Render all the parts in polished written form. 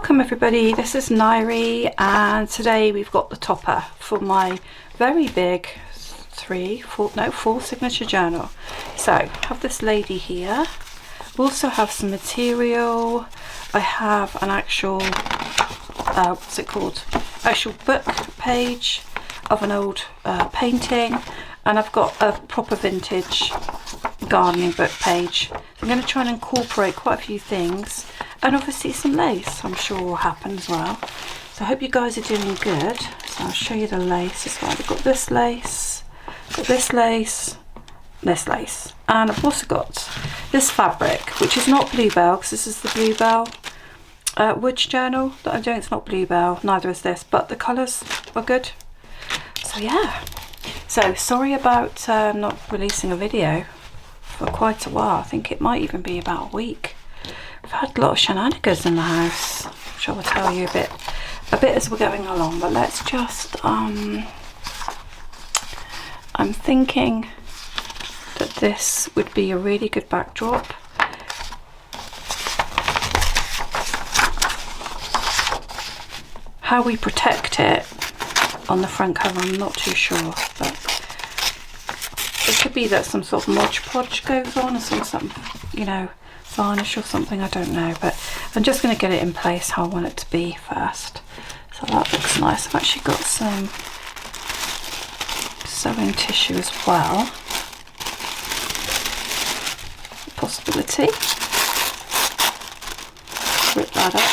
Welcome everybody, this is Nairi and today we've got the topper for my very big four signature journal. So I have this lady here, we also have some material. I have an actual what's it called, actual book page of an old painting, and I've got a proper vintage gardening book page. So I'm going to try and incorporate quite a few things, and obviously some lace I'm sure will happen as well. So I hope you guys are doing good. So I'll show you the lace as well. I've got this lace, this lace, and I've also got this fabric, which is not bluebell, because this is the bluebell wood journal that I'm doing. It's not bluebell, neither is this, but the colours are good. So yeah, so sorry about not releasing a video for quite a while. I think it might even be about a week. I've had a lot of shenanigans in the house, which I will tell you a bit as we're going along. But let's just I'm thinking that this would be a really good backdrop. How we protect it on the front cover, I'm not too sure, but it could be that some sort of Mod Podge goes on, or some you know, varnish or something, I don't know, but I'm just going to get it in place how I want it to be first. So that looks nice. I've actually got some sewing tissue as well, possibility. Rip that up,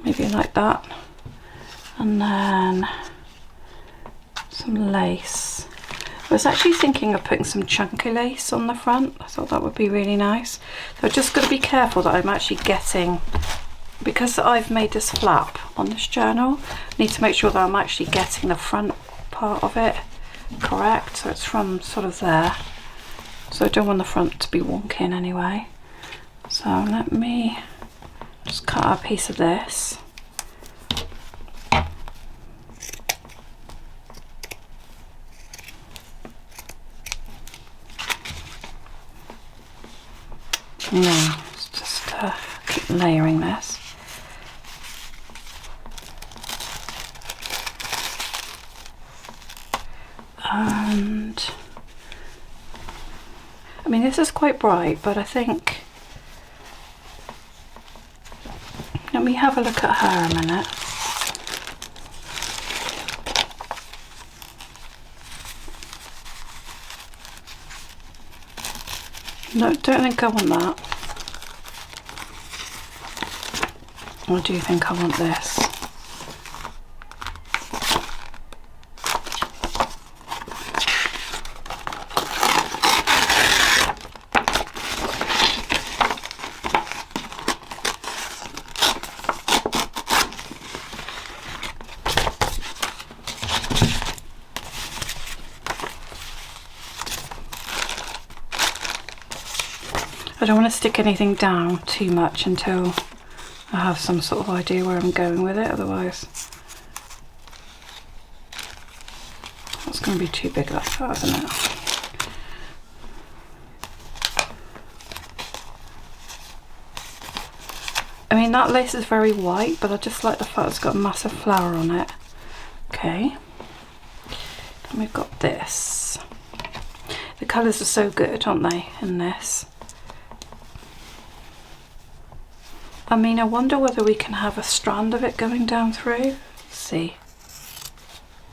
maybe like that, and then some lace. I was actually thinking of putting some chunky lace on the front. I thought that would be really nice. So I've just got to be careful that I'm actually getting, because I've made this flap on this journal, I need to make sure that I'm actually getting the front part of it correct. So it's from sort of there. So I don't want the front to be wonky in any way. So let me just cut a piece of this. No, just keep layering this. And I mean, this is quite bright, but I think, let me have a look at her a minute. No, don't think I want that. I do think I want this. I don't want to stick anything down too much until I have some sort of idea where I'm going with it, otherwise that's going to be too big like that, isn't it? I mean, that lace is very white, but I just like the fact it's got a massive flower on it. Okay, and we've got this. The colours are so good, aren't they, in this? I mean, I wonder whether we can have a strand of it going down through. Let's see.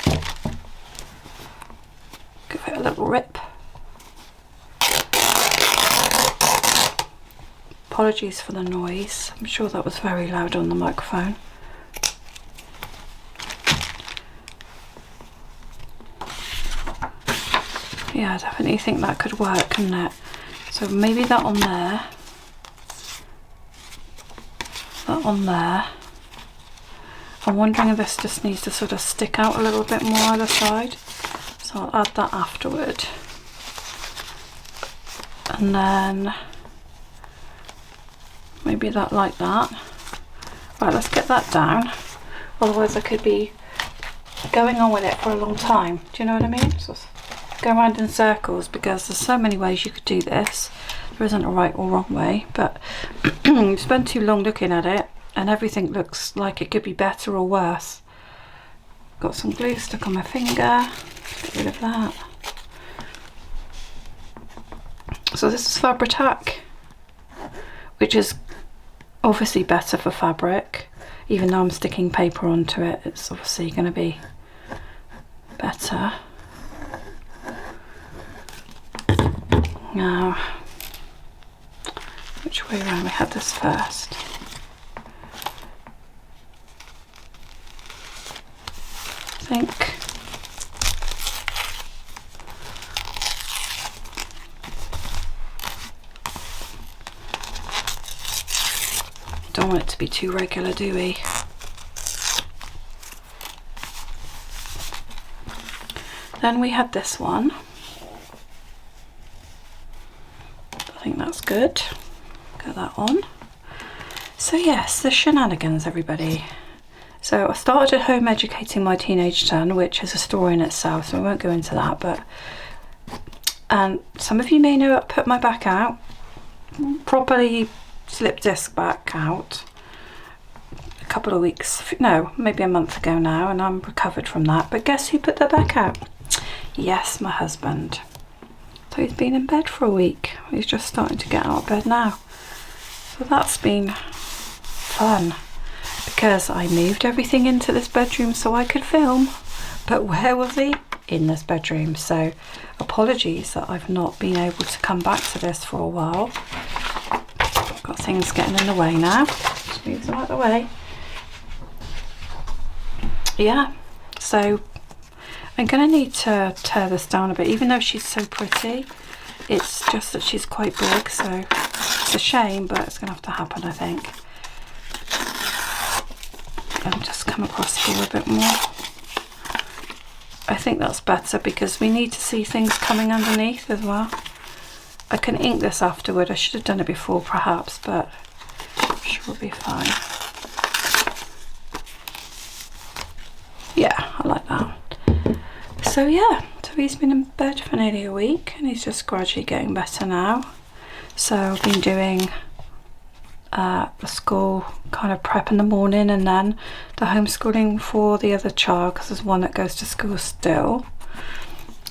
Give it a little rip. Apologies for the noise. I'm sure that was very loud on the microphone. Yeah, I definitely think that could work, couldn't it? So maybe that on there. That on there. I'm wondering if this just needs to sort of stick out a little bit more either side. So I'll add that afterward. And then maybe that like that. Right, let's get that down. Otherwise I could be going on with it for a long time. Do you know what I mean? So go around in circles because there's so many ways you could do this. There isn't a right or wrong way, but you spend too long looking at it and everything looks like it could be better or worse. Got some glue stuck on my finger, get rid of that. So this is Fabri-Tac, which is obviously better for fabric. Even though I'm sticking paper onto it, it's obviously going to be better. Now, which way around? We had this first. I think. Don't want it to be too regular, do we? Then we had this one. I think that's good. Get that on. So yes, the shenanigans, everybody. So I started at home educating my teenage son, which is a story in itself, so I won't go into that, but and some of you may know I put my back out, properly slip disc back out a couple of weeks, no, maybe a month ago now, and I'm recovered from that. But guess who put their back out? Yes, my husband. So he's been in bed for a week. He's just starting to get out of bed now. So that's been fun because I moved everything into this bedroom so I could film. But where was he? In this bedroom. So apologies that I've not been able to come back to this for a while. Got things getting in the way now. Just move them out of the way. Yeah, so I'm going to need to tear this down a bit, even though she's so pretty. It's just that she's quite big, so it's a shame, but it's going to have to happen, I think. And just come across here a bit more. I think that's better because we need to see things coming underneath as well. I can ink this afterward. I should have done it before perhaps, but I'm sure we'll be fine. Yeah, I like that. So yeah, so he's been in bed for nearly a week and he's just gradually getting better now. So I've been doing the school kind of prep in the morning and then the homeschooling for the other child because there's one that goes to school still,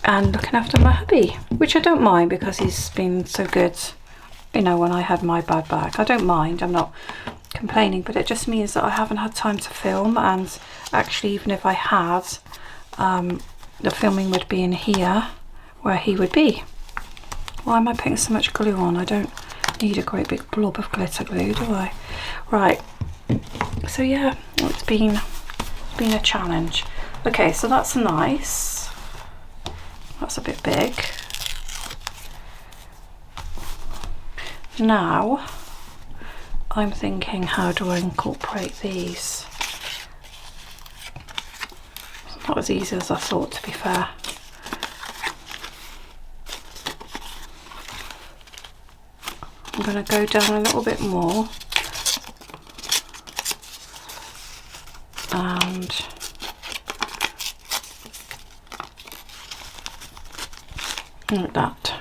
and looking after my hubby, which I don't mind because he's been so good. You know, when I had my bad back, I don't mind, I'm not complaining, but it just means that I haven't had time to film, and actually even if I had, the filming would be in here where he would be. Why am I putting so much glue on? I don't need a great big blob of glitter glue, do I? Right, so yeah, it's been a challenge. Okay, so that's nice. That's a bit big. Now I'm thinking, how do I incorporate these? It's not as easy as I thought, to be fair. I'm going to go down a little bit more and like that.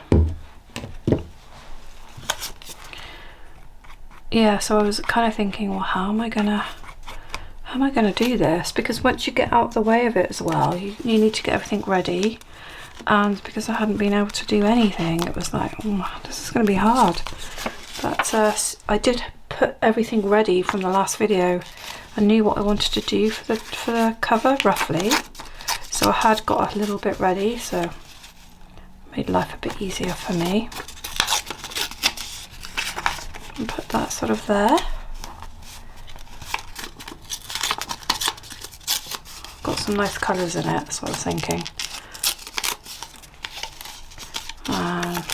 Yeah, so I was kind of thinking, well, how am I gonna do this? Because once you get out of the way of it as well, you need to get everything ready. And because I hadn't been able to do anything, it was like, oh, this is going to be hard. But I did put everything ready from the last video. I knew what I wanted to do for the cover roughly, so I had got a little bit ready, so made life a bit easier for me. And put that sort of there. Got some nice colours in it, that's what I was thinking. And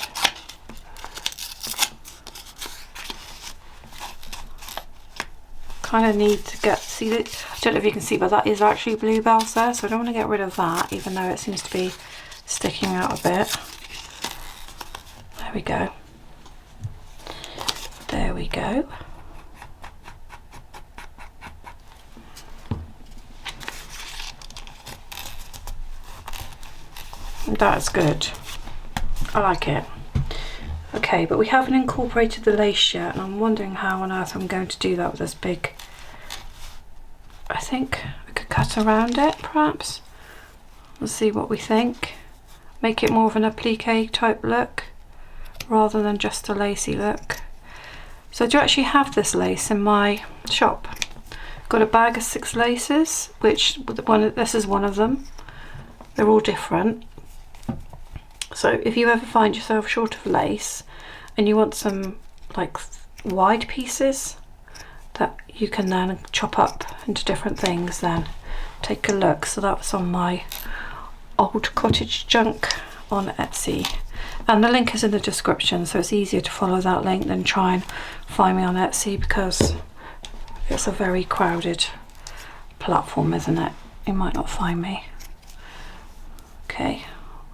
kind of need to see that. I don't know if you can see, but that is actually bluebells there, so I don't want to get rid of that, even though it seems to be sticking out a bit. There we go. There we go. think that's good. I like it. Okay, but we haven't incorporated the lace yet, and I'm wondering how on earth I'm going to do that with this big. I think I could cut around it, perhaps. We'll see what we think. Make it more of an applique type look rather than just a lacy look. So I do actually have this lace in my shop. Got a bag of 6 laces, which this is one of them. They're all different. So if you ever find yourself short of lace and you want some like wide pieces that you can then chop up into different things, then take a look. So that's on my old cottage junk on Etsy, and the link is in the description, so it's easier to follow that link than try and find me on Etsy, because it's a very crowded platform, isn't it? You might not find me. Okay,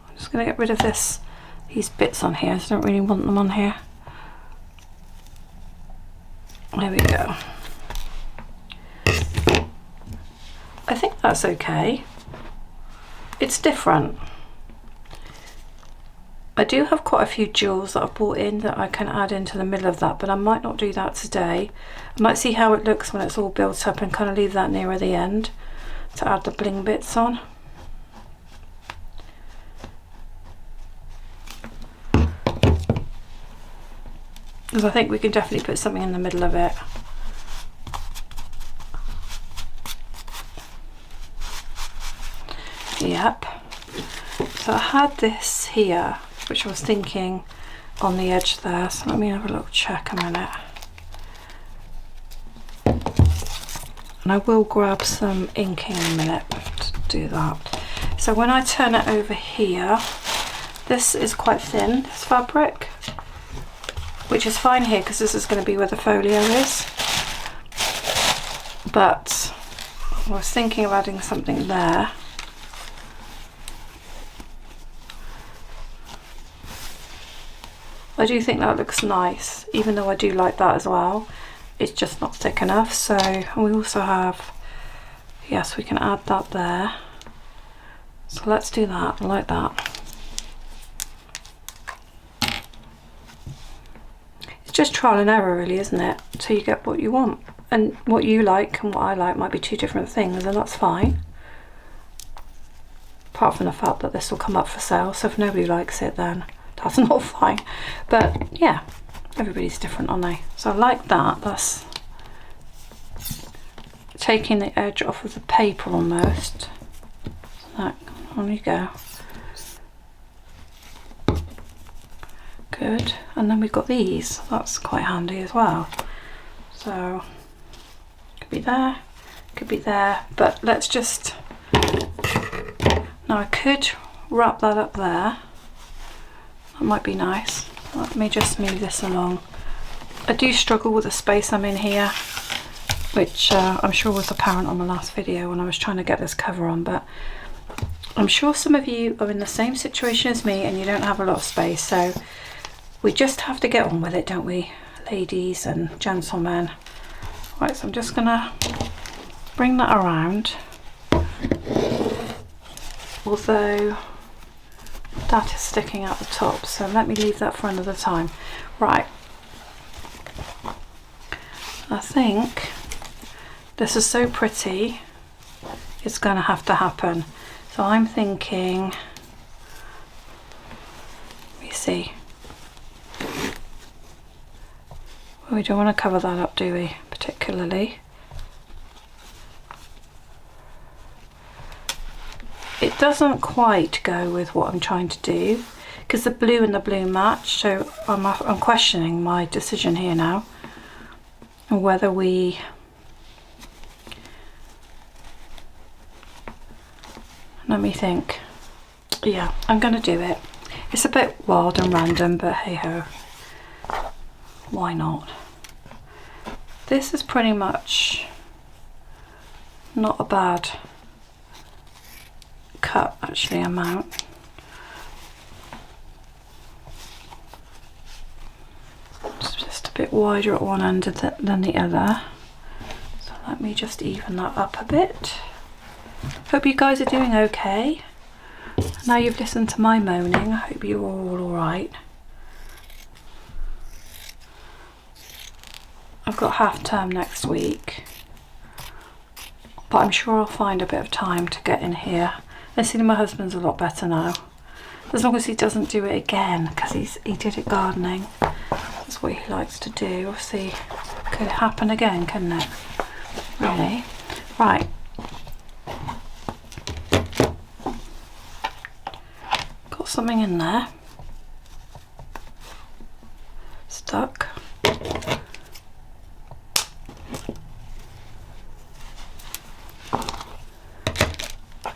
I'm just going to get rid of these bits on here. I don't really want them on here. There we go. I think that's okay. It's different. I do have quite a few jewels that I've bought in that I can add into the middle of that, but I might not do that today. I might see how it looks when it's all built up and kind of leave that nearer the end to add the bling bits on. Because I think we can definitely put something in the middle of it. Yep. So I had this here, which I was thinking on the edge there. So let me have a little check a minute. And I will grab some inking in a minute to do that. So when I turn it over here, this is quite thin, this fabric, which is fine here because this is going to be where the folio is. But I was thinking of adding something there. I do think that looks nice, even though I do like that as well. It's just not thick enough. So we also have, yes, we can add that there. So let's do that. I like that. It's just trial and error really, isn't it? Until you get what you want. And what you like and what I like might be two different things, and that's fine. Apart from the fact that this will come up for sale, so if nobody likes it, then that's not fine. But yeah, everybody's different, aren't they? So I like that. That's taking the edge off of the paper almost. So on you go. Good. And then we've got these. That's quite handy as well. So could be there, could be there. But let's just, now I could wrap that up there. That might be nice. Let me just move this along. I do struggle with the space I'm in here, which I'm sure was apparent on the last video when I was trying to get this cover on, but I'm sure some of you are in the same situation as me and you don't have a lot of space, so we just have to get on with it, don't we, ladies and gentlemen? Right, so I'm just gonna bring that around, although that is sticking out the top, so let me leave that for another time. Right, I think this is so pretty, it's going to have to happen. So I'm thinking, let me see, well, we don't want to cover that up, do we, particularly? It doesn't quite go with what I'm trying to do because the blue and the blue match, so I'm questioning my decision here now, and whether we let me think. Yeah, I'm gonna do it. It's a bit wild and random, but hey ho, why not? This is pretty much not a bad cut actually amount. It's just a bit wider at one end than the other. So let me just even that up a bit. Hope you guys are doing okay. Now you've listened to my moaning, I hope you're all alright. I've got half term next week, but I'm sure I'll find a bit of time to get in here. And see, my husband's a lot better now. As long as he doesn't do it again, because he did it gardening. That's what he likes to do. Obviously, could it happen again, couldn't it? Really? Right. Got something in there. Stuck.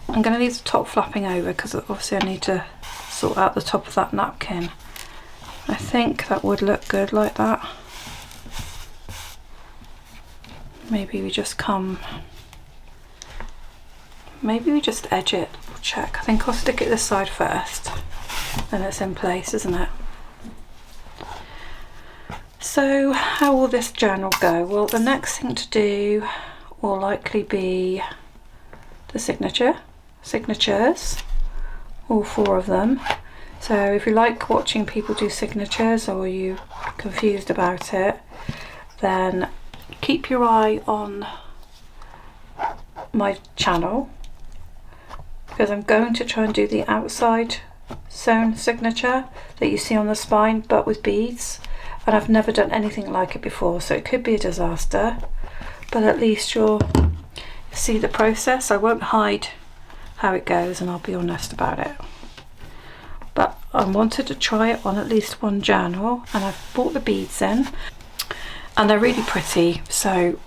I'm going to leave the top flapping over because obviously I need to sort out the top of that napkin. I think that would look good like that. Maybe we just edge it. We'll check. I think I'll stick it this side first. Then it's in place, isn't it? So how will this journal go? Well, the next thing to do will likely be the signatures, all 4 of them. So if you like watching people do signatures, or you're confused about it, then keep your eye on my channel, because I'm going to try and do the outside sewn signature that you see on the spine, but with beads, and I've never done anything like it before, so it could be a disaster, but at least you'll see the process. I won't hide how it goes, and I'll be honest about it. But I wanted to try it on at least one journal, and I've bought the beads in, and they're really pretty. So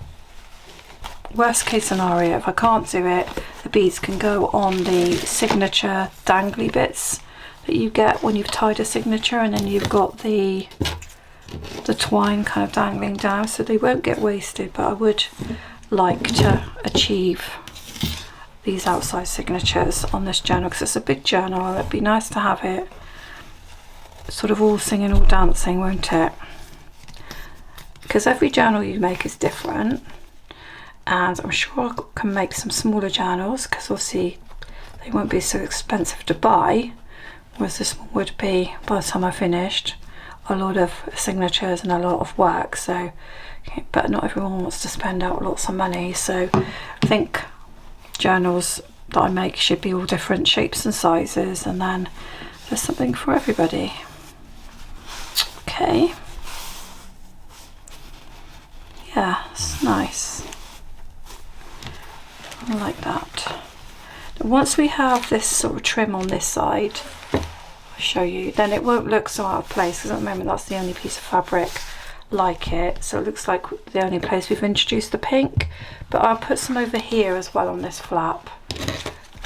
worst case scenario, if I can't do it, the beads can go on the signature dangly bits that you get when you've tied a signature, and then you've got the twine kind of dangling down, so they won't get wasted. But I would like to achieve these outside signatures on this journal because it's a big journal. It'd be nice to have it sort of all singing, all dancing, won't it? Because every journal you make is different, and I'm sure I can make some smaller journals because obviously they won't be so expensive to buy, whereas this one would be, by the time I finished, a lot of signatures and a lot of work. So, but not everyone wants to spend out lots of money, so I think journals that I make should be all different shapes and sizes, and then there's something for everybody. Okay, yeah, it's nice. I like that. Once we have this sort of trim on this side, I'll show you, then it won't look so out of place, because at the moment that's the only piece of fabric like it, so it looks like the only place we've introduced the pink. But I'll put some over here as well on this flap.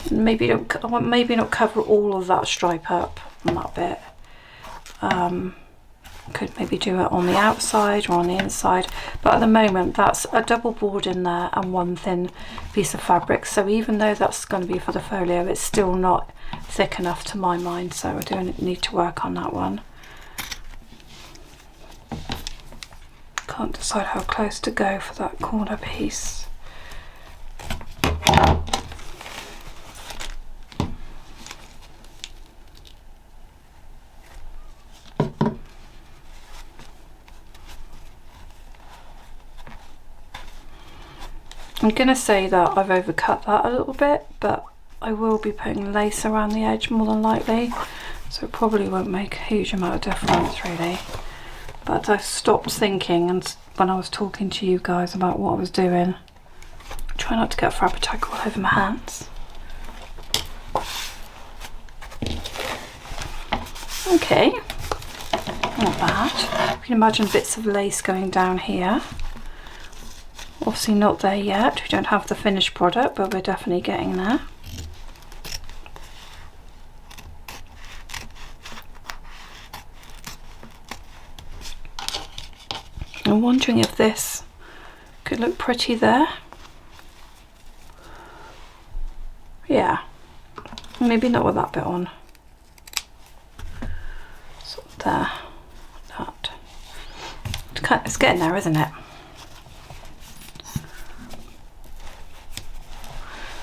Maybe not cover all of that stripe up on that bit. Could maybe do it on the outside or on the inside, but at the moment that's a double board in there and one thin piece of fabric, so even though that's going to be for the folio, it's still not thick enough to my mind, so I do need to work on that one. Can't decide how close to go for that corner piece. I'm going to say that I've overcut that a little bit, but I will be putting lace around the edge more than likely, so it probably won't make a huge amount of difference really. But I stopped thinking, and when I was talking to you guys about what I was doing, try not to get fabric all over my hands. Okay, not bad. You can imagine bits of lace going down here. Obviously not there yet, we don't have the finished product, but we're definitely getting there. I'm wondering if this could look pretty there. Yeah, maybe not with that bit on. Sort of there, that. It's getting there, isn't it?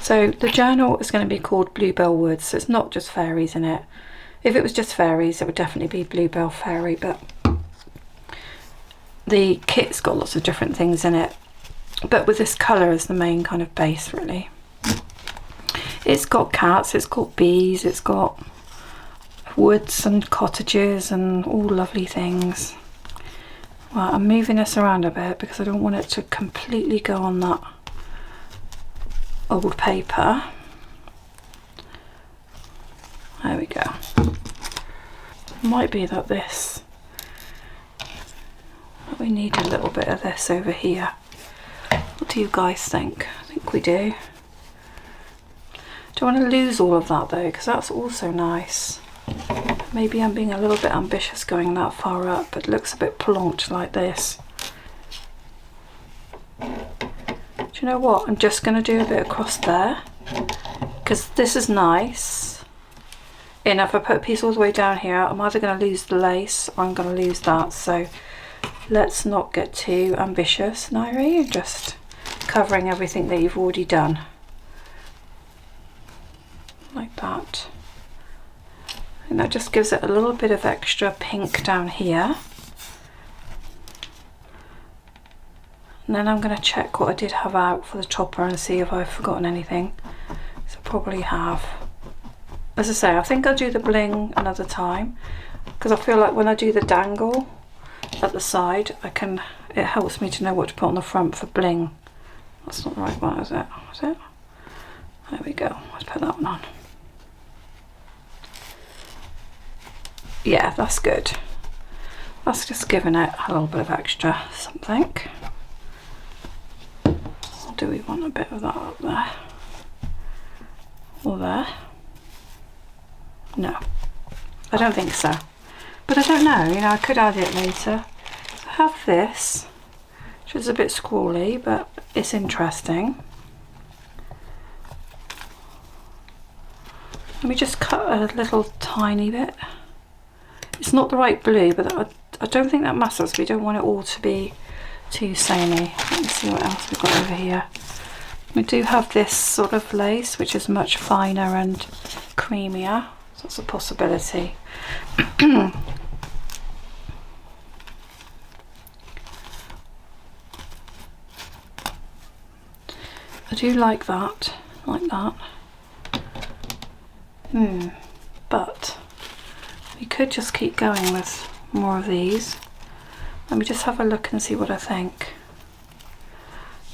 So the journal is going to be called Bluebell Woods, so it's not just fairies in it. If it was just fairies, it would definitely be Bluebell Fairy, but the kit's got lots of different things in it, but with this colour as the main kind of base, really. It's got cats, it's got bees, it's got woods and cottages and all lovely things. Well, I'm moving this around a bit because I don't want it to completely go on that old paper. There we go. Might be that we need a little bit of this over here. What do you guys think? I think we do. Don't want to lose all of that though, because that's also nice. Maybe I'm being a little bit ambitious going that far up, but it looks a bit plonked like this. Do you know what? I'm just going to do a bit across there, because this is nice. And if I put a piece all the way down here, I'm either going to lose the lace or I'm going to lose that. So let's not get too ambitious, Nairi. You're just covering everything that you've already done. Like that. And that just gives it a little bit of extra pink down here. And then I'm going to check what I did have out for the topper and see if I've forgotten anything. So I probably have. As I say, I think I'll do the bling another time, because I feel like when I do the dangle at the side, it helps me to know what to put on the front for bling. That's not the right one, is it? Is it? There we go. Let's put that one on. Yeah, that's good. That's just giving it a little bit of extra something. Or do we want a bit of that up there? Or there? No, I don't think so. But I don't know, you know, I could add it later. I have this, which is a bit scrawly, but it's interesting. Let me just cut a little tiny bit. It's not the right blue, but I don't think that matters. We don't want it all to be too samey. Let me see what else we've got over here. We do have this sort of lace, which is much finer and creamier. So that's a possibility. I do like that, but we could just keep going with more of these. Let me just have a look and see what I think.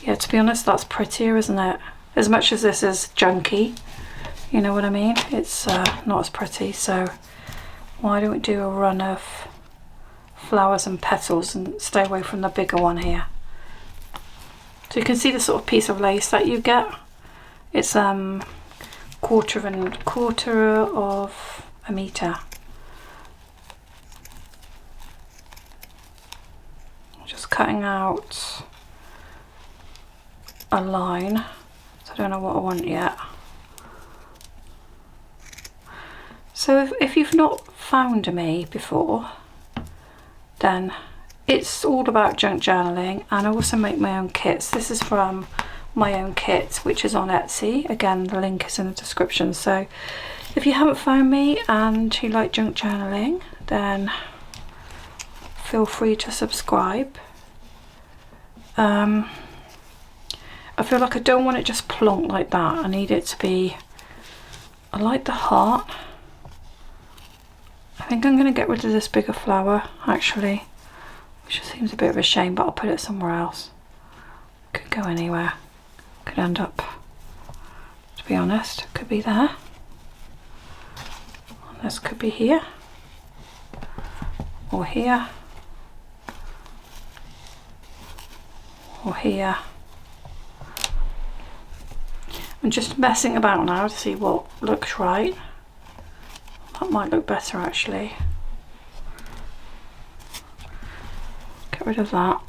Yeah, to be honest, that's prettier, isn't it? As much as this is junky, you know what I mean? It's not as pretty, so why don't we do a run of flowers and petals and stay away from the bigger one here. So you can see the sort of piece of lace that you get. It's quarter of a metre. Just cutting out a line, so I don't know what I want yet. So if you've not found me before, then it's all about junk journaling, and I also make my own kits. This is from my own kit, which is on Etsy. Again, the link is in the description. So if you haven't found me and you like junk journaling, then feel free to subscribe. I feel like I don't want it just plonk like that. I need it to be, I like the heart. I think I'm going to get rid of this bigger flower actually, which seems a bit of a shame, but I'll put it somewhere else. Could go anywhere. Could end up, to be honest, could be there. This could be here, or here, or here. I'm just messing about now to see what looks right. That might look better actually. Get rid of that.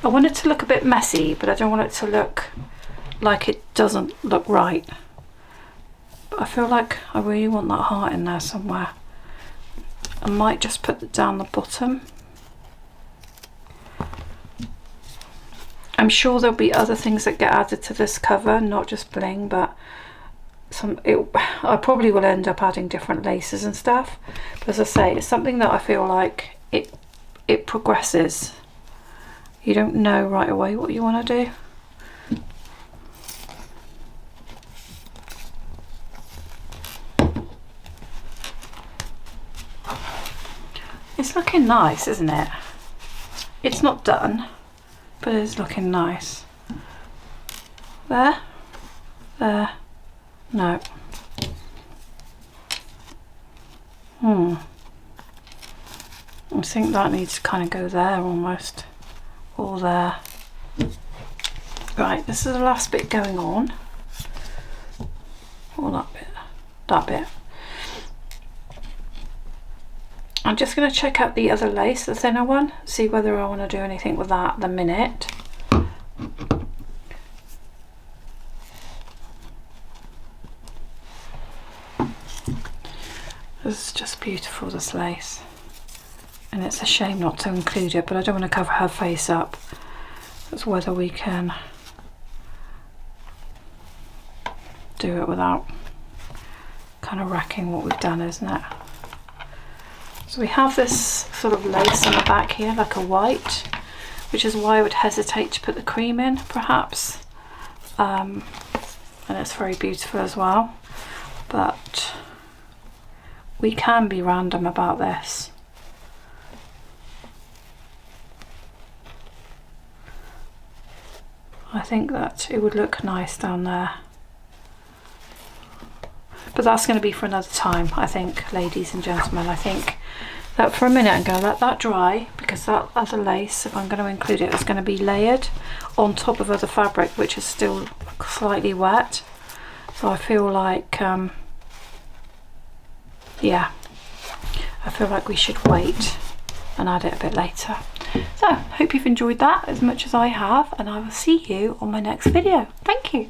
I want it to look a bit messy, but I don't want it to look like it doesn't look right. But I feel like I really want that heart in there somewhere. I might just put it down the bottom. I'm sure there'll be other things that get added to this cover, not just bling, but I probably will end up adding different laces and stuff. But as I say, it's something that I feel like it progresses. You don't know right away what you want to do. It's looking nice, isn't it? It's not done, but it's looking nice. There, there, no. I think that needs to kind of go there almost, or there. Right, this is the last bit going on. Or that bit. I'm just going to check out the other lace, the thinner one, see whether I want to do anything with that at the minute. This is just beautiful, this lace. And it's a shame not to include it, but I don't want to cover her face up. It's whether we can do it without kind of wrecking what we've done, isn't it? So we have this sort of lace on the back here, like a white, which is why I would hesitate to put the cream in, perhaps. And it's very beautiful as well. But we can be random about this. I think that it would look nice down there. But that's going to be for another time, I think, ladies and gentlemen. I think that for a minute I'm going to let that dry, because that other lace, if I'm going to include it, is going to be layered on top of other fabric which is still slightly wet. So I feel like, yeah, I feel like we should wait and add it a bit later. So, hope you've enjoyed that as much as I have, and I will see you on my next video. Thank you.